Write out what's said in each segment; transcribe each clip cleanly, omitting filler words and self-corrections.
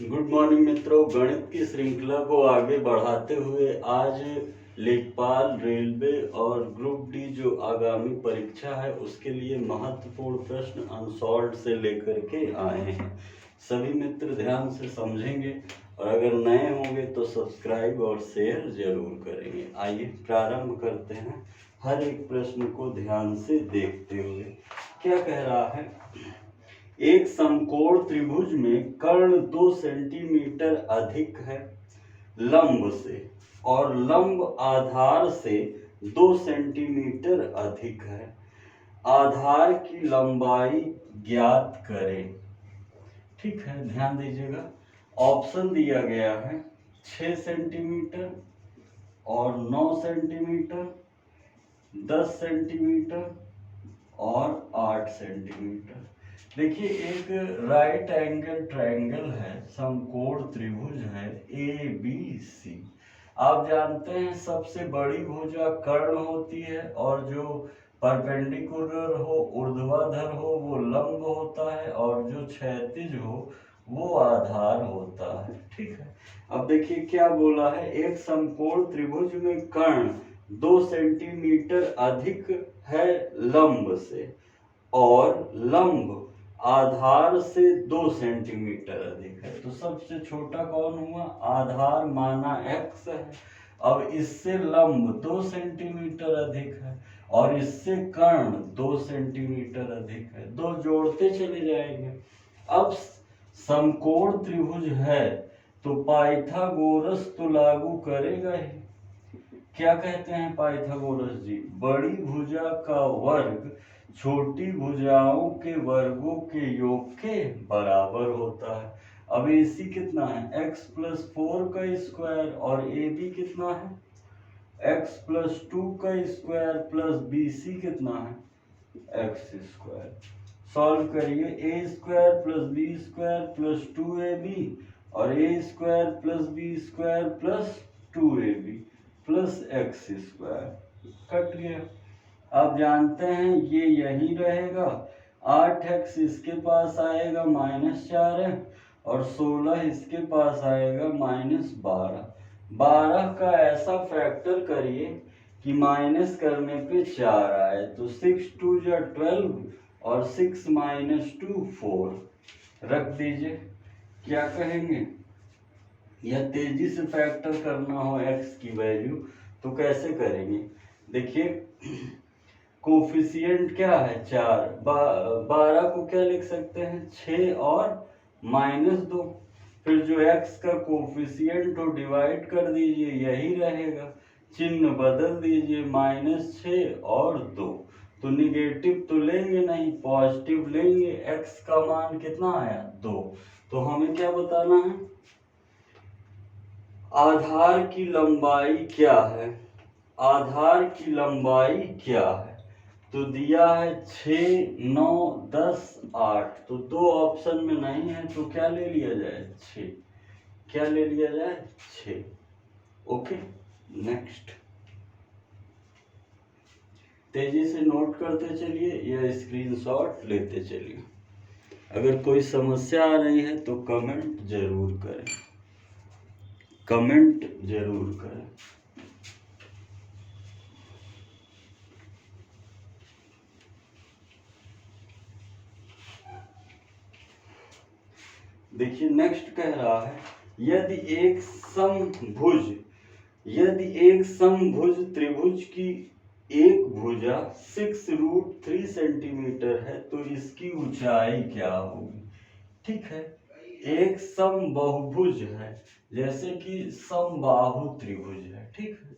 Good morning मित्रों। गणित की श्रृंखला को आगे बढ़ाते हुए आज लेखपाल, रेलवे और ग्रुप डी जो आगामी परीक्षा है उसके लिए महत्वपूर्ण प्रश्न अनसॉल्व्ड से लेकर के आए हैं। सभी मित्र ध्यान से समझेंगे और अगर नए होंगे तो सब्सक्राइब और शेयर जरूर करेंगे। आइए प्रारंभ करते हैं हर एक प्रश्न को ध्यान से देखते हुए। क्या कह रहा है? एक समकोण त्रिभुज में कर्ण 2 सेंटीमीटर अधिक है लंब से और लंब आधार से 2 सेंटीमीटर अधिक है। आधार की लंबाई ज्ञात करें। ठीक है, ध्यान दीजिएगा। ऑप्शन दिया गया है 6 सेंटीमीटर और 9 सेंटीमीटर, 10 सेंटीमीटर और 8 सेंटीमीटर। देखिए, एक राइट एंगल ट्रायंगल है, समकोण त्रिभुज है ABC। आप जानते हैं सबसे बड़ी भुजा कर्ण होती है और जो परपेंडिकुलर हो, ऊर्ध्वाधर हो, वो लंब होता है और जो क्षैतिज हो वो आधार होता है। ठीक है, अब देखिए क्या बोला है। एक समकोण त्रिभुज में कर्ण 2 सेंटीमीटर अधिक है लंब से और लंब आधार से 2 सेंटीमीटर अधिक है। तो सबसे छोटा कौन हुआ? आधार माना x है। अब इससे लंब 2 सेंटीमीटर अधिक है और इससे कर्ण 2 सेंटीमीटर अधिक है। दो जोड़ते चले जाएंगे। अब समकोण त्रिभुज है तो पाइथागोरस तो लागू करेगा ही। क्या कहते हैं पाइथागोरस जी? बड़ी भुजा का वर्ग छोटी भुजाओं के वर्गों के योग के बराबर होता है। अब AC कितना है? x + 4 का स्क्वायर और AB कितना है? x + 2 का स्क्वायर प्लस BC कितना है? x square. सॉल्व करिए। a² + b² + 2ab और a² + b² + 2ab + x² cut गया। आप जानते हैं ये यही रहेगा। 8x इसके पास आएगा -4 है और 16 इसके पास आएगा -12। 12 का ऐसा फैक्टर करिए कि माइनस करने पे 4 आए, तो 6 2 जा 12 और 6 - 2 4 रख दीजिए। क्या कहेंगे? या तेजी से फैक्टर करना हो x की वैल्यू तो कैसे करेंगे? देखिए, कोफिशिएंट क्या है? 4। 12 को क्या लिख सकते हैं? 6 और -2। फिर जो x का कोफिशिएंट हो डिवाइड कर दीजिए, यही रहेगा। चिन्ह बदल दीजिए, -6 और 2। तो निगेटिव तो लेंगे नहीं, पॉजिटिव लेंगे। x का मान कितना आया? 2। तो हमें क्या बताना है? आधार की लंबाई क्या है? आधार की लंबाई क्या है? तो दिया है 6, 9, 10, 8। तो दो ऑप्शन में नहीं है तो क्या ले लिया जाए? 6। क्या ले लिया जाए? 6। Okay, next. तेजी से नोट करते चलिए या स्क्रीनशॉट लेते चलिए। अगर कोई समस्या आ रही है तो कमेंट जरूर करें। कमेंट जरूर करें। देखिए, नेक्स्ट कह रहा है यदि एक समभुज त्रिभुज की एक भुजा 6√3 सेंटीमीटर है तो इसकी ऊंचाई क्या होगी? ठीक है, एक समबाहुभुज है, जैसे कि समबाहु त्रिभुज है। ठीक है,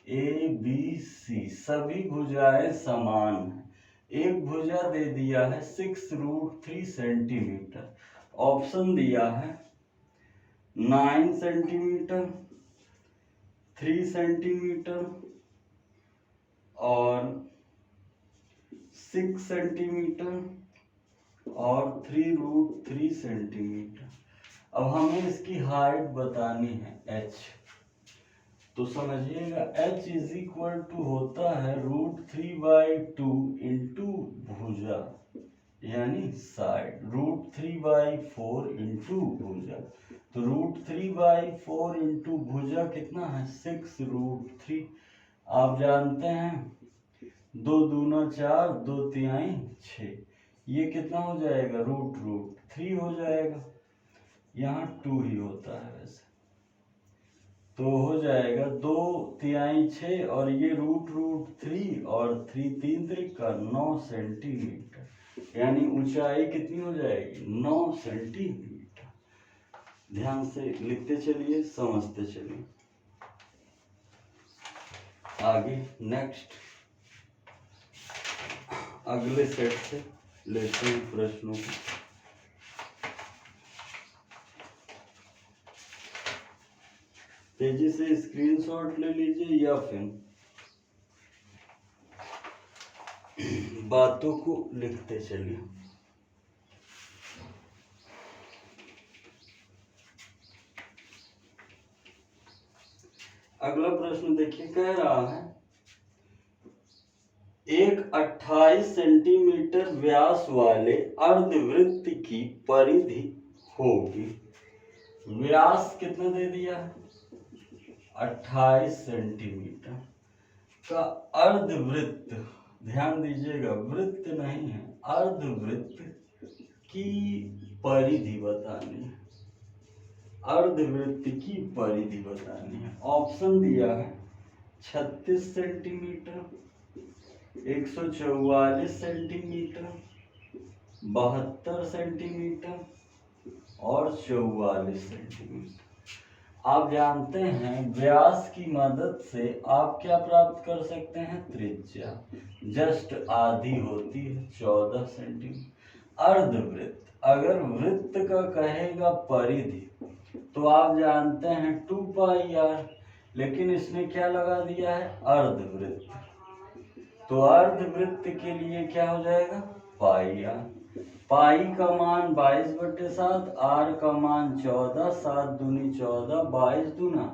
ABC सभी भुजाएं समान हैं। एक भुजा दे दिया है 6√3 सेंटीमीटर। ऑप्शन दिया है 9 सेंटीमीटर, 3 सेंटीमीटर और 6 सेंटीमीटर और 3√3 सेंटीमीटर। अब हमें इसकी हाइट बतानी है h। तो समझिएगा h = होता है √3/2 इंटू भुजा यानी साइड। √3/2 3/4 इंटू भुजा, तो √3/4 इंटू भुजा कितना है 6√3। आप जानते हैं 2 दूना 4, 2 तिहाई 6, ये कितना हो जाएगा √3 हो जाएगा। यहाँ 2 ही होता है वैसे, तो हो जाएगा 2 तिहाई 6 और ये √3 और 3 3 त्रिका 9 सेंटीमीटर, यानी ऊंचाई कितनी हो जाएगी 9 सेंटीमीटर। ध्यान से लिखते चलिए, समझते चलिए। आगे नेक्स्ट अगले सेट से लेते हैं प्रश्नों को। तेजी से स्क्रीनशॉट ले लीजिए या फिर बातों को लिखते चलिए। अगला प्रश्न देखिए, कह रहा है एक 28 सेंटीमीटर व्यास वाले अर्धवृत्त की परिधि होगी। व्यास कितना दे दिया है 28 सेंटीमीटर का अर्धवृत्त, ध्यान दीजिएगा वृत्त नहीं है, अर्धवृत्त की परिधि बतानी है, अर्धवृत्त की परिधि बतानी है। ऑप्शन दिया है 36 सेंटीमीटर, 144 सेंटीमीटर, 72 सेंटीमीटर और 44 सेंटीमीटर। आप जानते हैं व्यास की मदद से आप क्या प्राप्त कर सकते हैं, त्रिज्या जस्ट आधी होती है 14 सेंटीमीटर। अर्धवृत्त, अगर वृत्त का कहेगा परिधि तो आप जानते हैं 2πr, लेकिन इसने क्या लगा दिया है अर्धवृत्त, तो अर्धवृत्त के लिए क्या हो जाएगा πr। पाई का मान 22/7, आर का मान 14, 7 दूनी 14, 22 दूना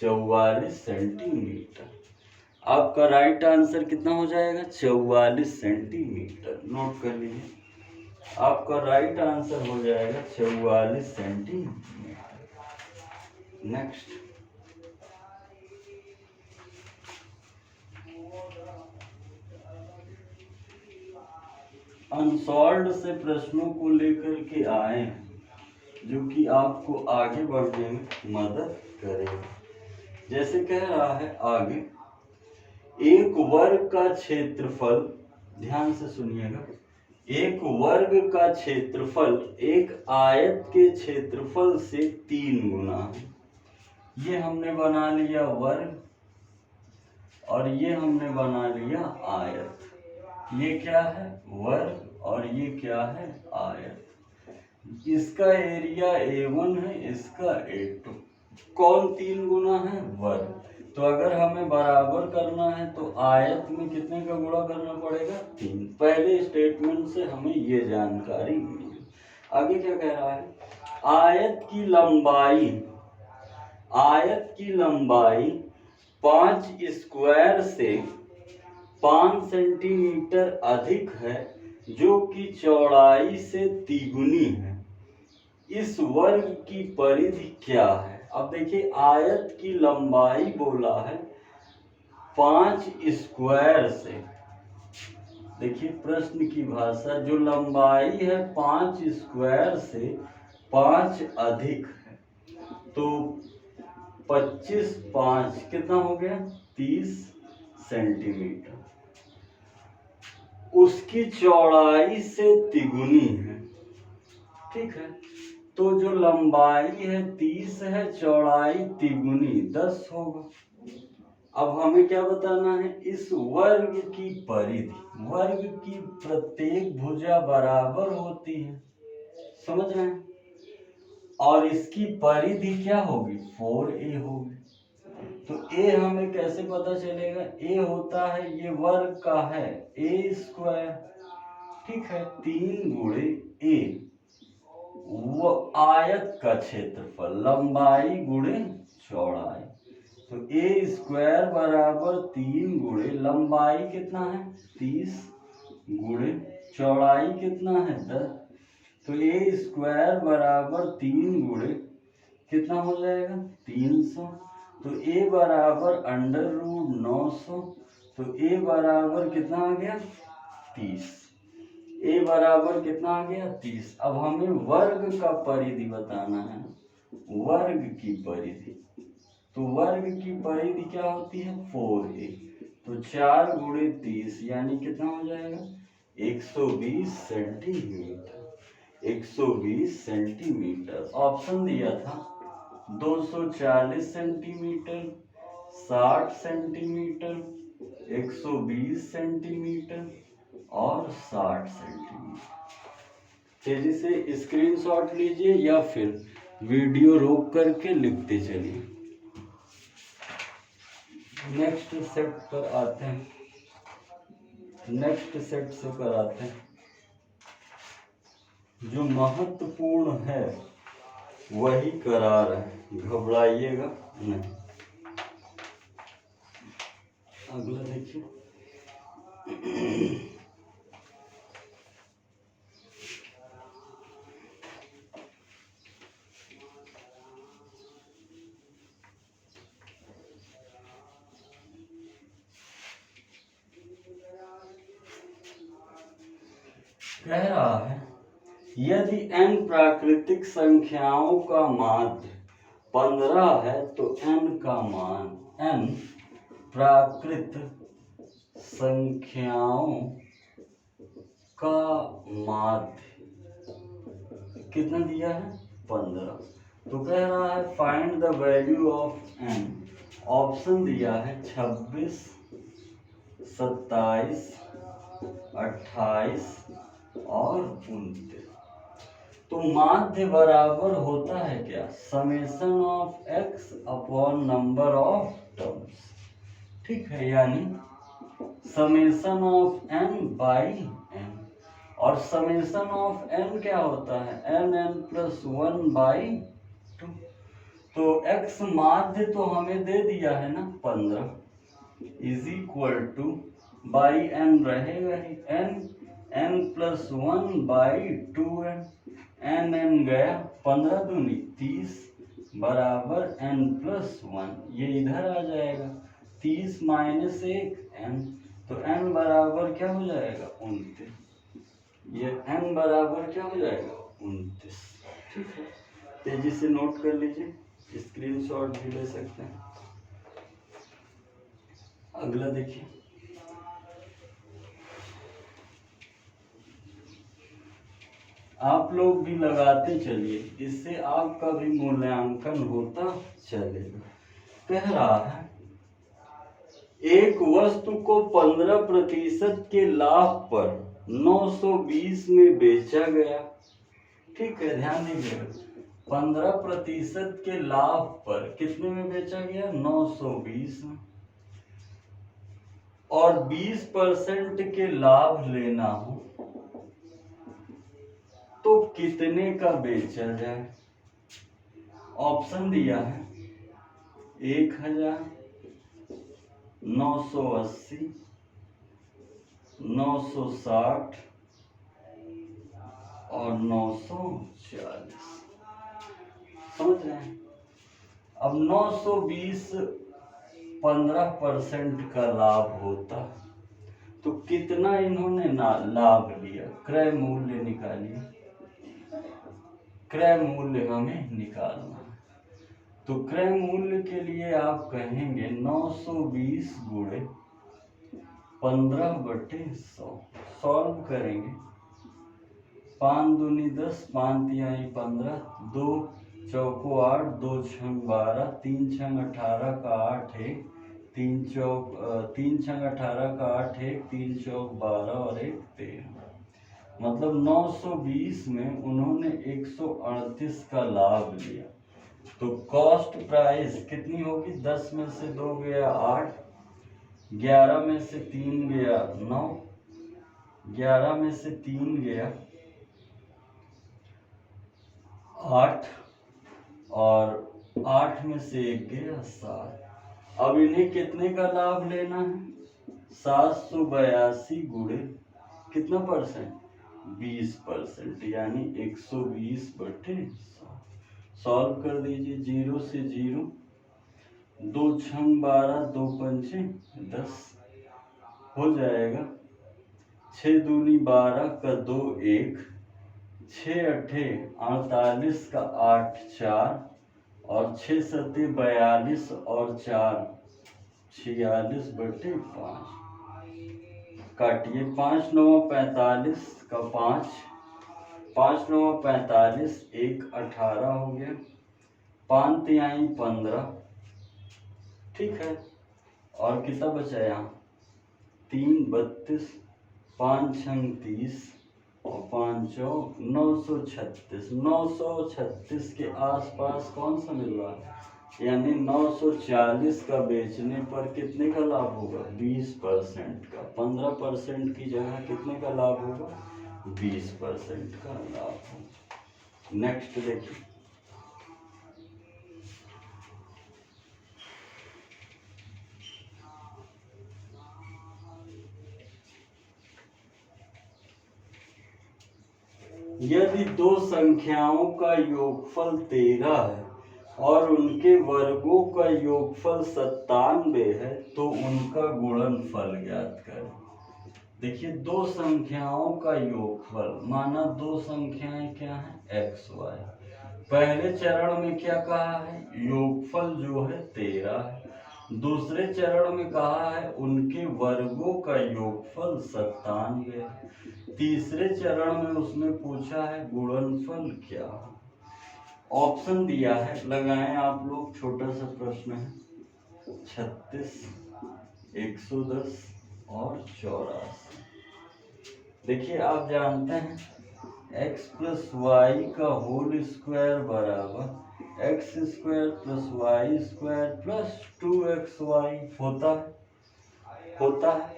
44 सेंटीमीटर। आपका राइट आंसर कितना हो जाएगा 44 सेंटीमीटर। नोट कर लीजिए, आपका राइट आंसर हो जाएगा 44 सेंटीमीटर। नेक्स्ट अनसॉल्व्ड से प्रश्नों को लेकर के आए हैं जो कि आपको आगे बढ़ने में मदद करेगा। जैसे कह रहा है आगे, एक वर्ग का क्षेत्रफल, ध्यान से सुनिएगा, एक वर्ग का क्षेत्रफल एक आयत के क्षेत्रफल से 3 गुना है। ये हमने बना लिया वर्ग और ये हमने बना लिया आयत। ये क्या है वर्ग और ये क्या है आयत। इसका एरिया A1 है, इसका A2। कौन 3 गुना है वर्ग, तो अगर हमें बराबर करना है तो आयत में कितने का गुणा करना पड़ेगा 3। पहले स्टेटमेंट से हमें ये जानकारी मिली। आगे क्या कह रहा है, आयत की लंबाई, आयत की लंबाई 5 स्क्वायर से 5 सेंटीमीटर अधिक है जो कि चौड़ाई से तिगुनी है। इस वर्ग की परिधि क्या है। अब देखिए आयत की लंबाई बोला है 5 स्क्वायर से, देखिए प्रश्न की भाषा, जो लंबाई है 5 स्क्वायर से 5 अधिक है, तो 25 5 कितना हो गया 30 सेंटीमीटर। उसकी चौड़ाई से तिगुनी है, ठीक है, तो जो लंबाई है 30 है, चौड़ाई तिगुनी 10 होगा। अब हमें क्या बताना है, इस वर्ग की परिधि, वर्ग की प्रत्येक भुजा बराबर होती है, समझ रहे हैं, और इसकी परिधि क्या होगी 4a होगी। तो a हमें कैसे पता चलेगा, a होता है ये वर्ग का है a स्क्वायर, ठीक है, 3 गुणे a, वो आयत का क्षेत्रफल लंबाई गुणे चौड़ाई, तो a स्क्वायर बराबर 3 गुणे लंबाई कितना है 30 गुणे चौड़ाई कितना है 10, तो ए स्क्वायर बराबर 3 गुणे कितना हो जाएगा 300। तो ए बराबर अंडर रूट 900। तो ए बराबर कितना आ गया 30। ए बराबर कितना आ गया 30। अब हमें वर्ग का परिधि बताना है, वर्ग की परिधि। तो वर्ग की परिधि क्या होती है 4a। तो 4 गुणे 30 यानी कितना हो जाएगा 120 सेंटीमीटर। 120 सेंटीमीटर ऑप्शन दिया था 240 सेंटीमीटर, 60 सेंटीमीटर, 120 सेंटीमीटर और 60 सेंटीमीटर। तेजी से स्क्रीनशॉट लीजिए या फिर वीडियो रोक करके लिखते चलिए। नेक्स्ट सेट पर आते हैं, नेक्स्ट सेट से कराते हैं। जो महत्वपूर्ण है वही करा रहे हैं, घबराइएगा नहीं। अगला देखिए, कह रहा है यदि n प्राकृतिक संख्याओं का माध्य 15 है तो n का मान, n प्राकृत संख्याओं का माध्य कितना दिया है 15। तो कह रहा है find the value of n। Option दिया है 26, 27, 28 और 29। तो माध्य बराबर होता है क्या summation of x upon number of terms. ठीक है, यानी summation of n by n। और समेशन ऑफ n क्या होता है n प्लस 1 बाई 2। तो x माध्य तो हमें दे दिया है ना 15 is equal two by n रहेगा ही n plus 1 by 2n। n गया 15 दूनी 30 बराबर n प्लस 1। ये इधर आ जाएगा 30 माइनस 1 n। तो n बराबर क्या हो जाएगा 29। ये n बराबर क्या हो जाएगा 29। ठीक है, तेजी से नोट कर लीजिए, स्क्रीनशॉट भी ले सकते हैं। अगला देखिए, आप लोग भी लगाते चलिए, इससे आपका भी मूल्यांकन होता चलेगा। कह रहा है एक वस्तु को 15% के लाभ पर 920 में बेचा गया। ठीक है, ध्यान दीजिएगा 15% के लाभ पर कितने में बेचा गया 920 में। और 20% के लाभ लेना हो तो कितने का बेचा जाए। ऑप्शन दिया है 1000, 980, 960 और 940। समझ रहे हैं। अब 920 15% का लाभ होता तो कितना इन्होंने लाभ लिया। क्रय मूल्य निकालिए, क्रय मूल्य हमें निकालना है। तो क्रय मूल्य के लिए आप कहेंगे 920 गुणे 15/100। सॉल्व करेंगे 5 दूनी 10, 5 तिहाई 15, 2 चौको 8, 2 छंग 12, 3 छंग 18 का 8 है, 3 छंग 18 का 8 है, 3 चौक 12 और 1 13। मतलब 920 में उन्होंने 138 का लाभ लिया। तो कॉस्ट प्राइस कितनी होगी 10 में से 2 गया 8, 11 में से 3 गया 9, 11 में से 3 गया 8 और 8 में से 1 गया 7। अब इन्हें कितने का लाभ लेना है 782 गुणे कितना परसेंट 20%, यानी 120/100। सॉल्व कर दीजिए। 0 से 0, 2 छंग 12, 2 पंचे 10 हो जाएगा। 6 दूनी 12 का 2 1, 6 अठे 48 का 8 4, और 6 सते 42 और 4 46/5। काटिए। 5 9 45 का 5, 5 9 45, 1 18 हो गया। 5 तिहाई 15, ठीक है। और कितना बचा यहाँ? 3 32, 5 छंग 30 और 5 चौक 936। 936 के आसपास कौन सा मिल रहा है? यानी 940 का बेचने पर कितने का लाभ होगा? 20% का। 15% की जगह कितने का लाभ होगा? 20% का लाभ होगा। नेक्स्ट देखिए। यदि दो संख्याओं का योगफल 13 है और उनके वर्गों का योगफल 97 है तो उनका गुणनफल ज्ञात करें। देखिए, दो संख्याओं का योगफल, माना दो संख्याएं क्या है? x y। पहले चरण में क्या कहा है? योगफल जो है 13 है। दूसरे चरण में कहा है उनके वर्गों का योगफल 97 है। तीसरे चरण में उसने पूछा है गुणनफल क्या। ऑप्शन दिया है, लगाएं आप लोग। छोटा सा प्रश्न है। 36, 110 और 84। देखिए, आप जानते हैं x प्लस वाई का होल स्क्वायर बराबर x² plus y² plus 2xy होता है।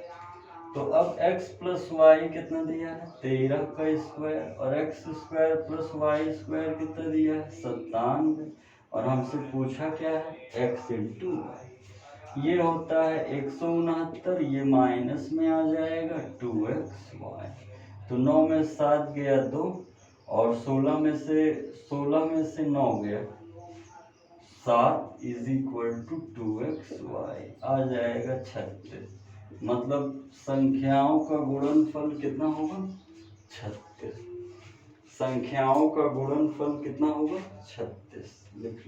तो अब x प्लस वाई कितना दिया है? 13 का स्क्वायर, और x² प्लस y² कितना दिया है? 97। और हमसे पूछा क्या है? x into y. ये होता है 169, ये माइनस में आ जाएगा 2xy। तो 9 में 7 गया 2, और 16 में से 9 गया 7 = 2xy। आ जाएगा 36। मतलब संख्याओं का गुणनफल कितना होगा? 36। संख्याओं का गुणनफल कितना होगा? 36। लिख लीजिए।